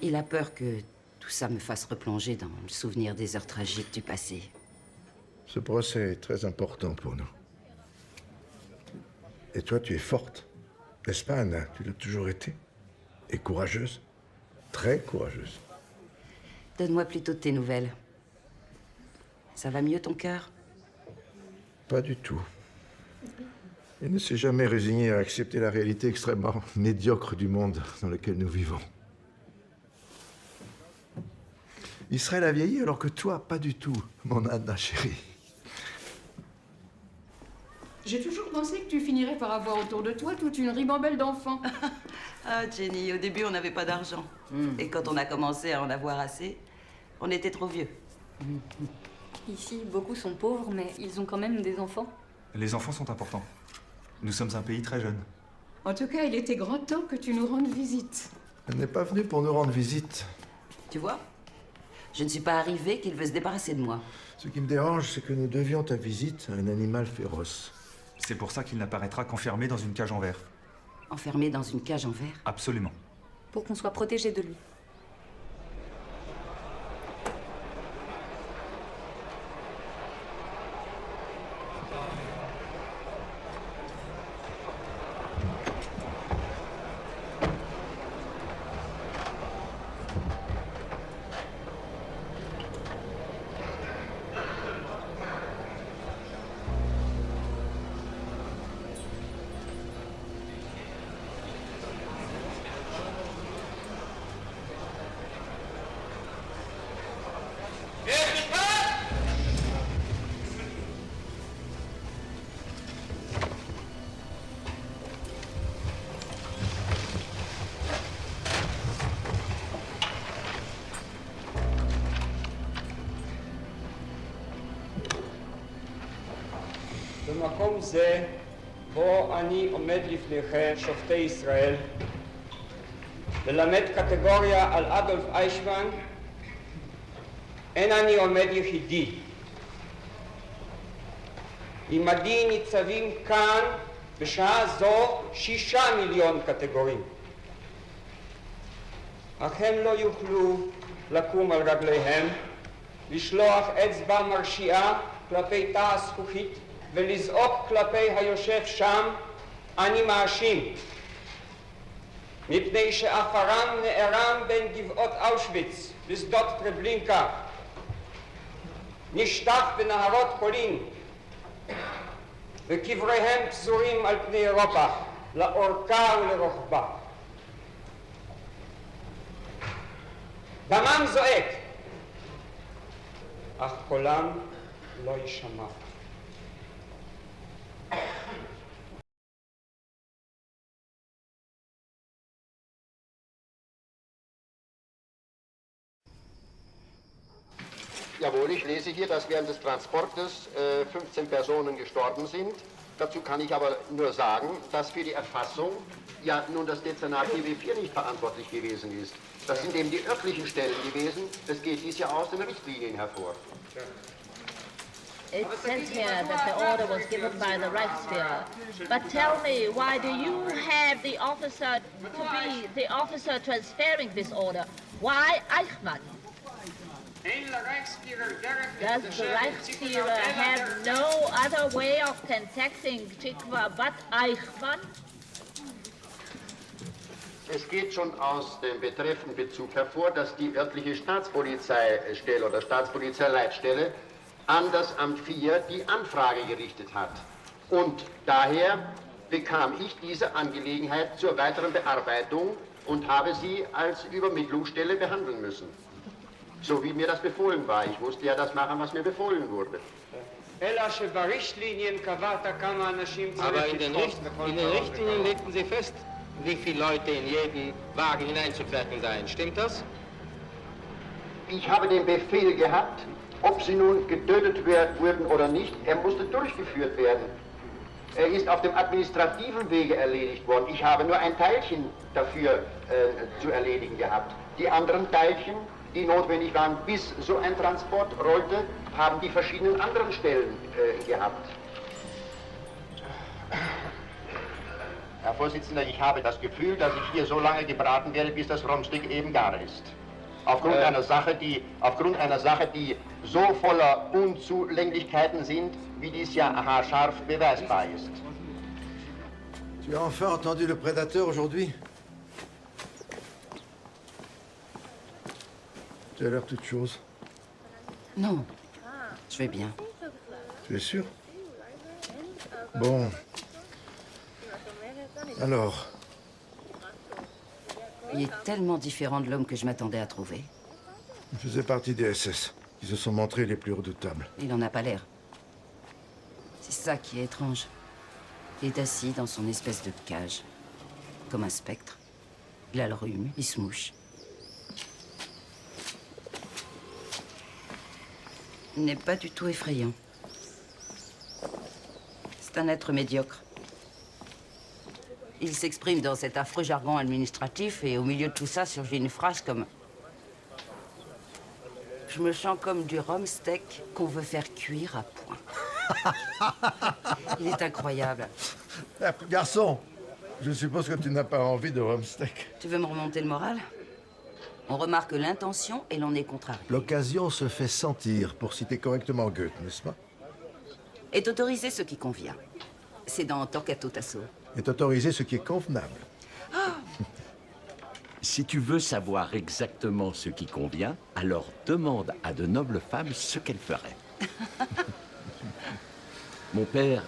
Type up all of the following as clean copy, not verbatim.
Il a peur que tout ça me fasse replonger dans le souvenir des heures tragiques du passé. Ce procès est très important pour nous. Et toi, tu es forte. N'est-ce pas, Anna? Tu l'as toujours été. Et courageuse. Très courageuse. Donne-moi plutôt de tes nouvelles. Ça va mieux, ton cœur? Pas du tout. Il ne s'est jamais résigné à accepter la réalité extrêmement médiocre du monde dans lequel nous vivons. Israël a vieilli alors que toi, pas du tout, mon Anna chérie. J'ai toujours pensé que tu finirais par avoir autour de toi toute une ribambelle d'enfants. Ah, Jenny, au début, on n'avait pas d'argent. Et quand on a commencé à en avoir assez, on était trop vieux. Ici, beaucoup sont pauvres, mais ils ont quand même des enfants. Les enfants sont importants. Nous sommes un pays très jeune. En tout cas, il était grand temps que tu nous rendes visite. Elle n'est pas venue pour nous rendre visite. Tu vois? Je ne suis pas arrivée qu'il veut se débarrasser de moi. Ce qui me dérange, c'est que nous devions ta visite à un animal féroce. C'est pour ça qu'il n'apparaîtra qu'enfermé dans une cage en verre. Enfermé dans une cage en verre? Absolument. Pour qu'on soit protégé de lui. במקום זה, בו אני עומד לפניכם, שופטי ישראל, ללמד קטגוריה על אדולף אייכמן, אין אני עומד יחידי. עמדי ניצבים כאן בשעה זו 6 מיליון קטגורים. אך הם לא יוכלו לקום על רגליהם, לשלוח אצבע מרשיעה כלפי תא הזכוכית ולזעוק כלפי היושב שם, אני מאשים, מפני שאפרם נערם בין גבעות אושוויץ לשדות טרבלינקה, נשטף בנהרות פולין, וקבריהם פזורים על פני אירופה, לאורכה ולרוחבה. דמם זועק, אך קולם לא יישמע. Jawohl, ich lese hier, dass während des Transportes 15 Personen gestorben sind. Dazu kann ich aber nur sagen, dass für die Erfassung ja nun das Dezernat GW4 nicht verantwortlich gewesen ist. Das sind eben die örtlichen Stellen gewesen. Das geht dies ja aus den Richtlinien hervor. It says here that the order was given by the Reichsführer. But tell me, why do you have the officer to be the officer transferring this order? Why Eichmann? Does the Reichsführer have no other way of contacting Tikva but Eichmann? Es geht schon aus dem betreffenden Bezug hervor, dass die örtliche Staatspolizeistelle oder Staatspolizeileitstelle an das Amt 4 die Anfrage gerichtet hat. Und daher bekam ich diese Angelegenheit zur weiteren Bearbeitung und habe sie als Übermittlungsstelle behandeln müssen. So wie mir das befohlen war. Ich musste ja das machen, was mir befohlen wurde. Aber in den Richtlinien legten Sie fest, wie viele Leute in jeden Wagen hineinzufertigen seien. Stimmt das? Ich habe den Befehl gehabt, ob sie nun getötet wurden oder nicht, er musste durchgeführt werden. Er ist auf dem administrativen Wege erledigt worden. Ich habe nur ein Teilchen dafür zu erledigen gehabt. Die anderen Teilchen, die notwendig waren, bis so ein Transport rollte, haben die verschiedenen anderen Stellen gehabt. Herr Vorsitzender, ich habe das Gefühl, dass ich hier so lange gebraten werde, bis das Rumsteak eben gar ist. Aufgrund einer Sache, die so voller Unzulänglichkeiten sind, wie dies ja haarscharf beweisbar ist. Tu as enfin entendu le prédateur aujourd'hui? Tu as l'air toute chose. Non, je vais bien. Tu es sûr? Bon. Alors, Il est tellement différent de l'homme que je m'attendais à trouver. il faisait partie des SS, qui se sont montrés les plus redoutables. Il en a pas l'air. C'est ça qui est étrange. Il est assis dans son espèce de cage, comme un spectre. Il a le rhume, il se mouche. Il n'est pas du tout effrayant. C'est un être médiocre. Il s'exprime dans cet affreux jargon administratif et au milieu de tout ça surgit une phrase comme... Je me sens comme du rumsteak qu'on veut faire cuire à point. Il est incroyable. Garçon, je suppose que tu n'as pas envie de rumsteak. Tu veux me remonter le moral? On remarque l'intention et l'on est contrarié. L'occasion se fait sentir, pour citer correctement Goethe, n'est-ce pas? Est autorisé ce qui convient. C'est dans Torquato Tasso. Est autorisé ce qui est convenable. Si tu veux savoir exactement ce qui convient, alors demande à de nobles femmes ce qu'elles feraient. Mon père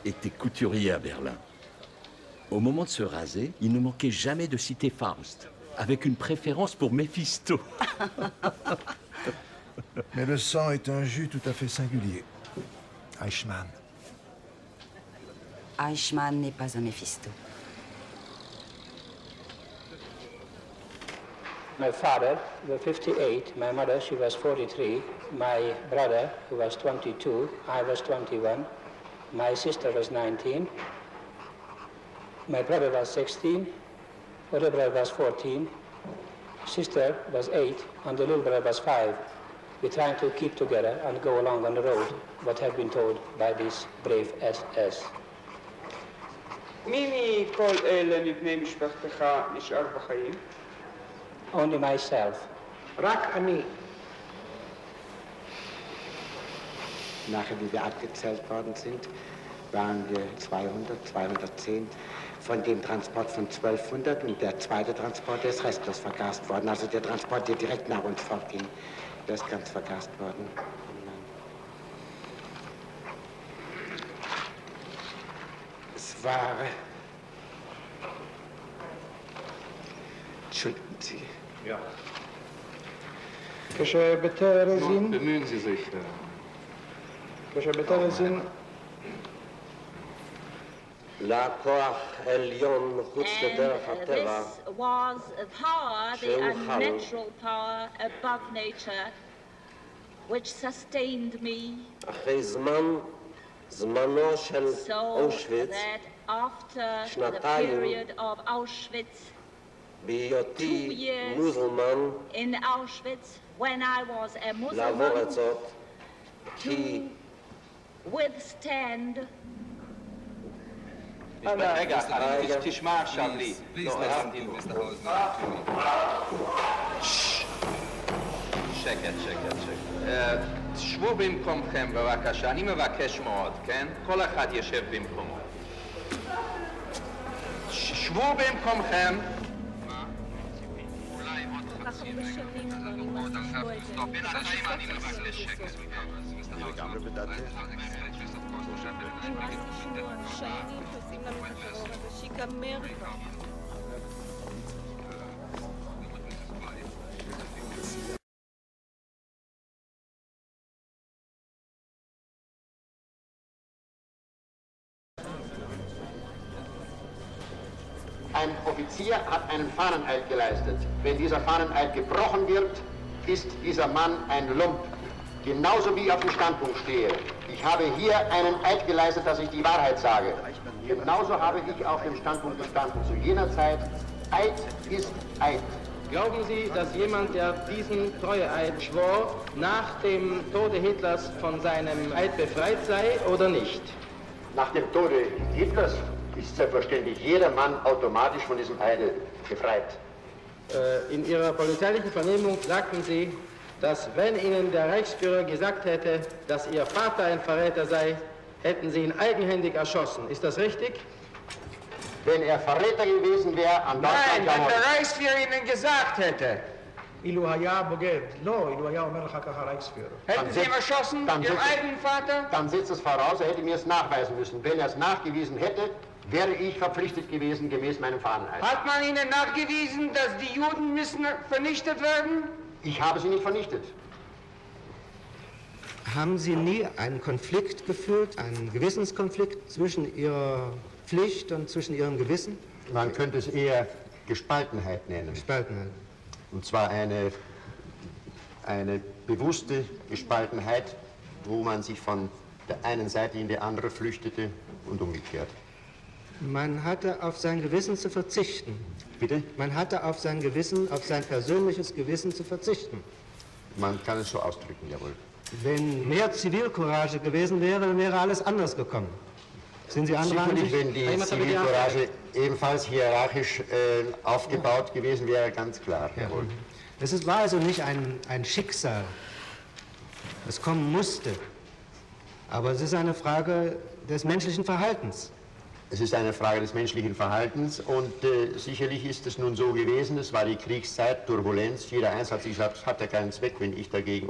était couturier à Berlin. Au moment de se raser, il ne manquait jamais de citer Faust, avec une préférence pour Méphisto. Mais le sang est un jus tout à fait singulier. Eichmann. Eichmann n'est pas un Méphisto. My father was 58, my mother, she was 43, my brother, who was 22, I was 21, my sister was 19, my brother was 16, other brother was 14, sister was 8, and the little brother was 5. We're trying to keep together and go along on the road, what have been told by this brave SS. מי מכל אלה מבני משפחתך נשאר בחיים? Only myself. רק אני. Nachher, wie wir abgezählt worden sind, waren wir 200, 210 von dem Transport von 1200 und der zweite Transport, der ist restlos vergast worden. Also der Transport, der direkt nach uns fortging, der ist ganz vergast worden. Es war... Entschuldigen Sie. Ja. Bemühen Sie sich. And this was a power, the unnatural power above nature, which sustained me, so that after the period of Auschwitz, 2 years in Auschwitz, when I was a Muslim, to withstand שבו במקומכם בבקשה, אני מבקש מאוד, כן? כל אחד ישב במקומו. שבו במקומכם. Ein Offizier hat einen Fahneneid geleistet. Wenn dieser Fahneneid gebrochen wird, ist dieser Mann ein Lump. Genauso wie ich auf dem Standpunkt stehe. Ich habe hier einen Eid geleistet, dass ich die Wahrheit sage. Genauso habe ich auf dem Standpunkt gestanden. Zu jener Zeit, Eid ist Eid. Glauben Sie, dass jemand, der diesen Treueeid schwor, nach dem Tode Hitlers von seinem Eid befreit sei oder nicht? Nach dem Tode Hitlers? ist selbstverständlich jeder Mann automatisch von diesem Eide befreit. In Ihrer polizeilichen Vernehmung sagten Sie, dass wenn Ihnen der Reichsführer gesagt hätte, dass Ihr Vater ein Verräter sei, hätten Sie ihn eigenhändig erschossen. Ist das richtig? Wenn er Verräter gewesen wäre, an Deutschland... Nein, wenn der Reichsführer Ihnen gesagt hätte. Hätten Sie ihn erschossen, Ihrem eigenen Vater? Dann setzt es voraus, er hätte mir es nachweisen müssen. Wenn er es nachgewiesen hätte, wäre ich verpflichtet gewesen, gemäß meinem Fahneneid. Hat man Ihnen nachgewiesen, dass die Juden müssen vernichtet werden? Ich habe sie nicht vernichtet. Haben Sie nie einen Konflikt geführt, einen Gewissenskonflikt zwischen Ihrer Pflicht und zwischen Ihrem Gewissen? Man könnte es eher Gespaltenheit nennen. Gespaltenheit. Und zwar eine bewusste Gespaltenheit, wo man sich von der einen Seite in die andere flüchtete und umgekehrt. Man hatte auf sein Gewissen zu verzichten. Bitte? Man hatte auf sein Gewissen, auf sein persönliches Gewissen zu verzichten. Man kann es so ausdrücken, jawohl. Wenn mehr Zivilcourage gewesen wäre, dann wäre alles anders gekommen. Sind Sie anderer Sicherlich, Ansicht? wenn die Zivilcourage ebenfalls hierarchisch aufgebaut gewesen wäre, ganz klar, jawohl. Es war also nicht ein Schicksal, das kommen musste, aber es ist eine Frage des menschlichen Verhaltens. Es ist eine Frage des menschlichen Verhaltens und sicherlich ist es nun so gewesen, es war die Kriegszeit, Turbulenz, jeder eins hat sich gesagt, es hat ja keinen Zweck, wenn ich dagegen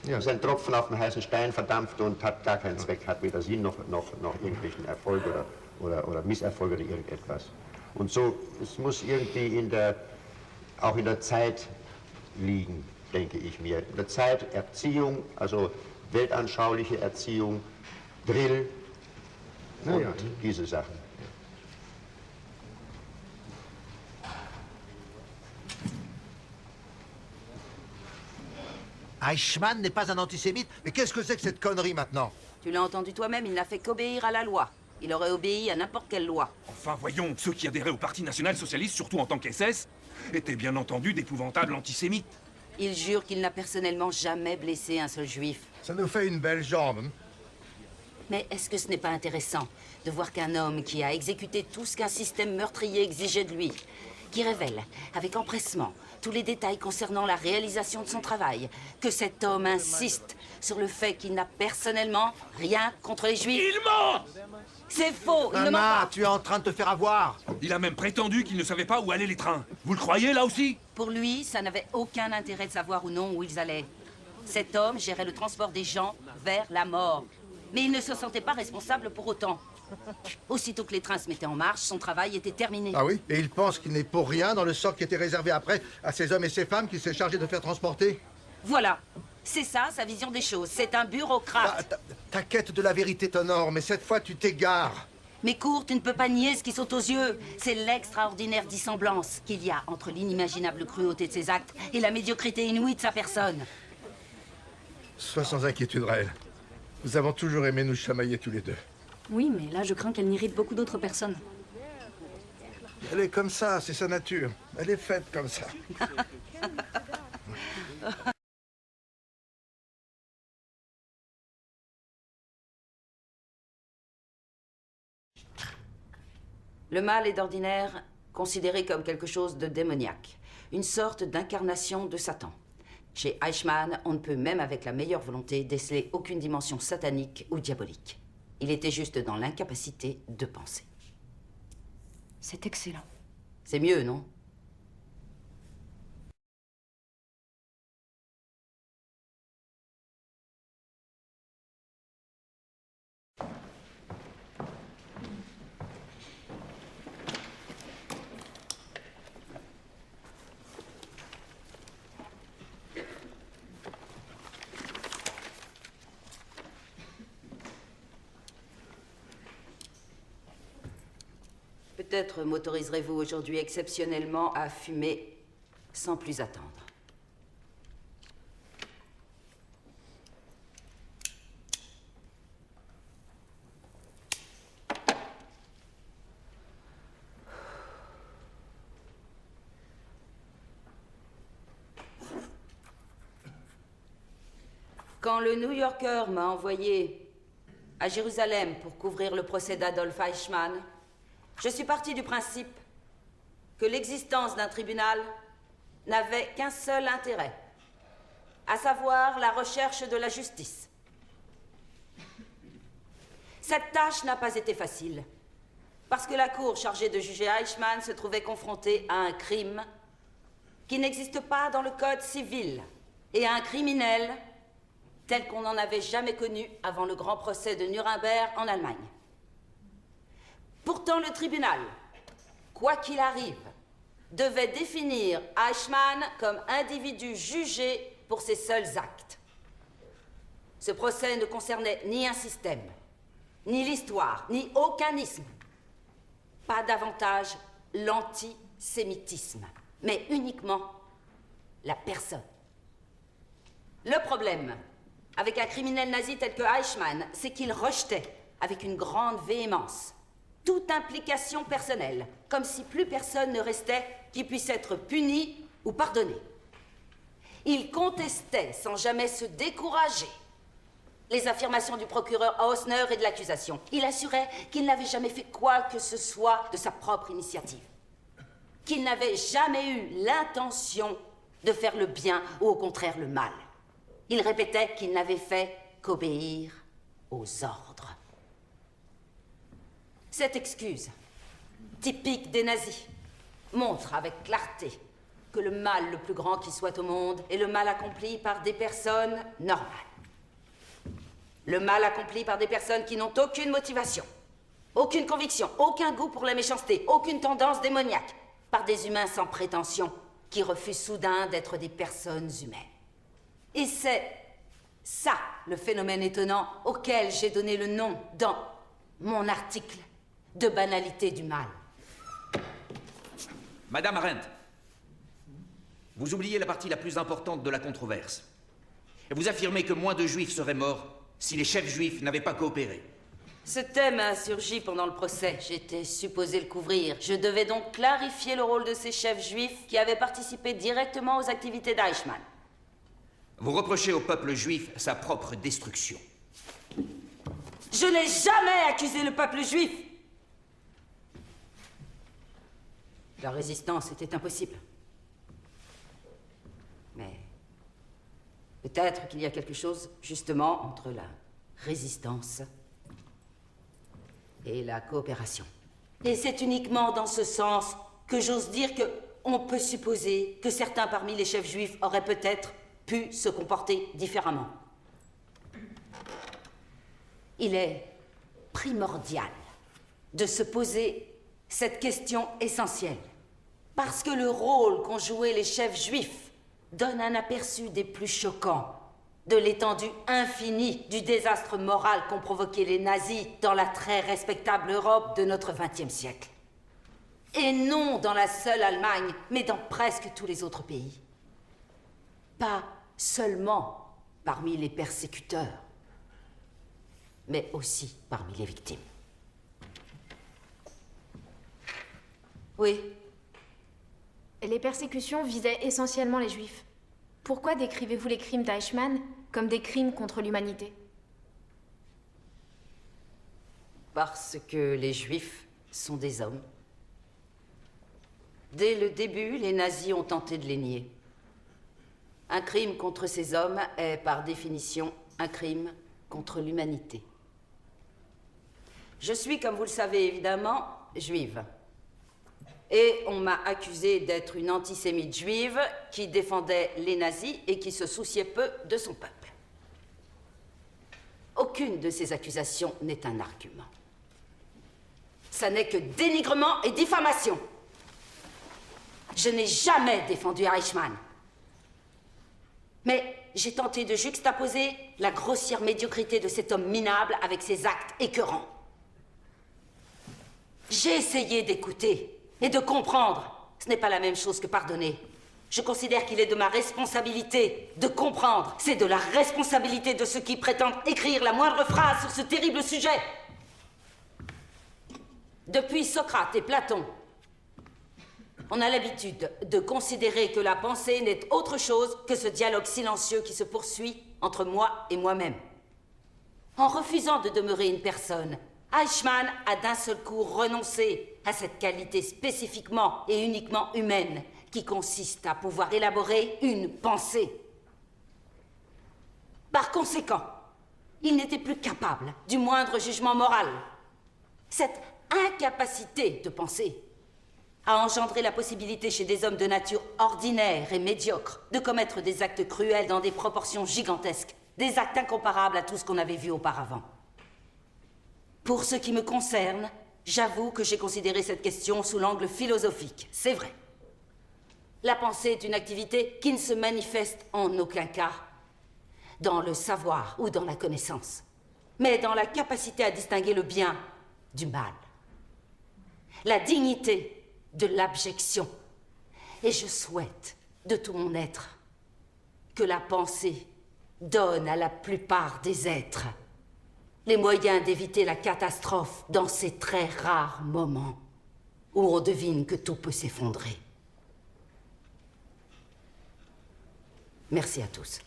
es ist ein Tropfen auf den heißen Stein verdampft und hat gar keinen Zweck, hat weder Sinn noch irgendwelchen Erfolg oder Misserfolg oder irgendetwas. Und so, es muss irgendwie auch in der Zeit liegen, denke ich mir. In der Zeit Erziehung, also weltanschauliche Erziehung, Drill, und diese Sachen. Eichmann n'est pas un antisémite. Mais qu'est-ce que c'est que cette connerie maintenant? Tu l'as entendu toi-même, il n'a fait qu'obéir à la loi. Il aurait obéi à n'importe quelle loi. Enfin, voyons, ceux qui adhéraient au Parti national-socialiste, surtout en tant qu'SS, étaient bien entendu d'épouvantables antisémites. Il jure qu'il n'a personnellement jamais blessé un seul juif. Ça nous fait une belle jambe. Hein? Mais est-ce que ce n'est pas intéressant de voir qu'un homme qui a exécuté tout ce qu'un système meurtrier exigeait de lui, qui révèle avec empressement tous les détails concernant la réalisation de son travail, que cet homme insiste sur le fait qu'il n'a personnellement rien contre les Juifs? Il ment! C'est faux, il ne ment pas. Tu es en train de te faire avoir. Il a même prétendu qu'il ne savait pas où allaient les trains. Vous le croyez, là aussi? Pour lui, ça n'avait aucun intérêt de savoir ou non où ils allaient. Cet homme gérait le transport des gens vers la mort. Mais il ne se sentait pas responsable pour autant. Aussitôt que les trains se mettaient en marche, son travail était terminé. Ah oui? Et il pense qu'il n'est pour rien dans le sort qui était réservé après à ces hommes et ces femmes qu'il s'est chargé de faire transporter? Voilà. C'est ça, sa vision des choses. C'est un bureaucrate. Ta quête de la vérité t'honore, mais cette fois, tu t'égares. Mais court, tu ne peux pas nier ce qui saute aux yeux. C'est l'extraordinaire dissemblance qu'il y a entre l'inimaginable cruauté de ses actes et la médiocrité inouïe de sa personne. Sois sans inquiétude, Raël. Nous avons toujours aimé nous chamailler tous les deux. Oui, mais là, je crains qu'elle n'irrite beaucoup d'autres personnes. Elle est comme ça, c'est sa nature. Elle est faite comme ça. Le mal est d'ordinaire considéré comme quelque chose de démoniaque, une sorte d'incarnation de Satan. Chez Eichmann, on ne peut même avec la meilleure volonté déceler aucune dimension satanique ou diabolique. Il était juste dans l'incapacité de penser. C'est excellent. C'est mieux, non? Peut-être m'autoriserez-vous aujourd'hui exceptionnellement à fumer sans plus attendre. Quand le New Yorker m'a envoyé à Jérusalem pour couvrir le procès d'Adolf Eichmann, Je suis partie du principe que l'existence d'un tribunal n'avait qu'un seul intérêt, à savoir la recherche de la justice. Cette tâche n'a pas été facile, parce que la cour chargée de juger Eichmann se trouvait confrontée à un crime qui n'existe pas dans le code civil, et à un criminel tel qu'on n'en avait jamais connu avant le grand procès de Nuremberg en Allemagne. Pourtant, le tribunal, quoi qu'il arrive, devait définir Eichmann comme individu jugé pour ses seuls actes. Ce procès ne concernait ni un système, ni l'histoire, ni aucun isme. Pas davantage l'antisémitisme, mais uniquement la personne. Le problème avec un criminel nazi tel que Eichmann, c'est qu'il rejetait, avec une grande véhémence, toute implication personnelle, comme si plus personne ne restait qui puisse être puni ou pardonné. Il contestait, sans jamais se décourager, les affirmations du procureur Hausner et de l'accusation. Il assurait qu'il n'avait jamais fait quoi que ce soit de sa propre initiative, qu'il n'avait jamais eu l'intention de faire le bien ou au contraire le mal. Il répétait qu'il n'avait fait qu'obéir aux ordres. Cette excuse, typique des nazis, montre avec clarté que le mal le plus grand qui soit au monde est le mal accompli par des personnes normales. Le mal accompli par des personnes qui n'ont aucune motivation, aucune conviction, aucun goût pour la méchanceté, aucune tendance démoniaque, par des humains sans prétention qui refusent soudain d'être des personnes humaines. Et c'est ça le phénomène étonnant auquel j'ai donné le nom dans mon article de banalité du mal. Madame Arendt, vous oubliez la partie la plus importante de la controverse. Vous affirmez que moins de juifs seraient morts si les chefs juifs n'avaient pas coopéré. Ce thème a surgi pendant le procès. J'étais supposé le couvrir. Je devais donc clarifier le rôle de ces chefs juifs qui avaient participé directement aux activités d'Eichmann. Vous reprochez au peuple juif sa propre destruction. Je n'ai jamais accusé le peuple juif. La résistance était impossible. Mais peut-être qu'il y a quelque chose, justement, entre la résistance et la coopération. Et c'est uniquement dans ce sens que j'ose dire qu'on peut supposer que certains parmi les chefs juifs auraient peut-être pu se comporter différemment. Il est primordial de se poser cette question essentielle, parce que le rôle qu'ont joué les chefs juifs donne un aperçu des plus choquants de l'étendue infinie du désastre moral qu'ont provoqué les nazis dans la très respectable Europe de notre XXe siècle. Et non dans la seule Allemagne, mais dans presque tous les autres pays. Pas seulement parmi les persécuteurs, mais aussi parmi les victimes. Oui. Les persécutions visaient essentiellement les Juifs. Pourquoi décrivez-vous les crimes d'Eichmann comme des crimes contre l'humanité? Parce que les Juifs sont des hommes. Dès le début, les nazis ont tenté de les nier. Un crime contre ces hommes est, par définition, un crime contre l'humanité. Je suis, comme vous le savez évidemment, juive. Et on m'a accusée d'être une antisémite juive qui défendait les nazis et qui se souciait peu de son peuple. Aucune de ces accusations n'est un argument. Ça n'est que dénigrement et diffamation. Je n'ai jamais défendu Eichmann. Mais j'ai tenté de juxtaposer la grossière médiocrité de cet homme minable avec ses actes écœurants. J'ai essayé d'écouter et de comprendre. Ce n'est pas la même chose que pardonner. Je considère qu'il est de ma responsabilité de comprendre. C'est de la responsabilité de ceux qui prétendent écrire la moindre phrase sur ce terrible sujet. Depuis Socrate et Platon, on a l'habitude de considérer que la pensée n'est autre chose que ce dialogue silencieux qui se poursuit entre moi et moi-même. En refusant de demeurer une personne, Eichmann a d'un seul coup renoncé à cette qualité spécifiquement et uniquement humaine qui consiste à pouvoir élaborer une pensée. Par conséquent, il n'était plus capable du moindre jugement moral. Cette incapacité de penser a engendré la possibilité chez des hommes de nature ordinaire et médiocre de commettre des actes cruels dans des proportions gigantesques, des actes incomparables à tout ce qu'on avait vu auparavant. Pour ce qui me concerne, j'avoue que j'ai considéré cette question sous l'angle philosophique, c'est vrai. La pensée est une activité qui ne se manifeste en aucun cas dans le savoir ou dans la connaissance, mais dans la capacité à distinguer le bien du mal, la dignité de l'abjection. Et je souhaite de tout mon être que la pensée donne à la plupart des êtres les moyens d'éviter la catastrophe dans ces très rares moments où on devine que tout peut s'effondrer. Merci à tous.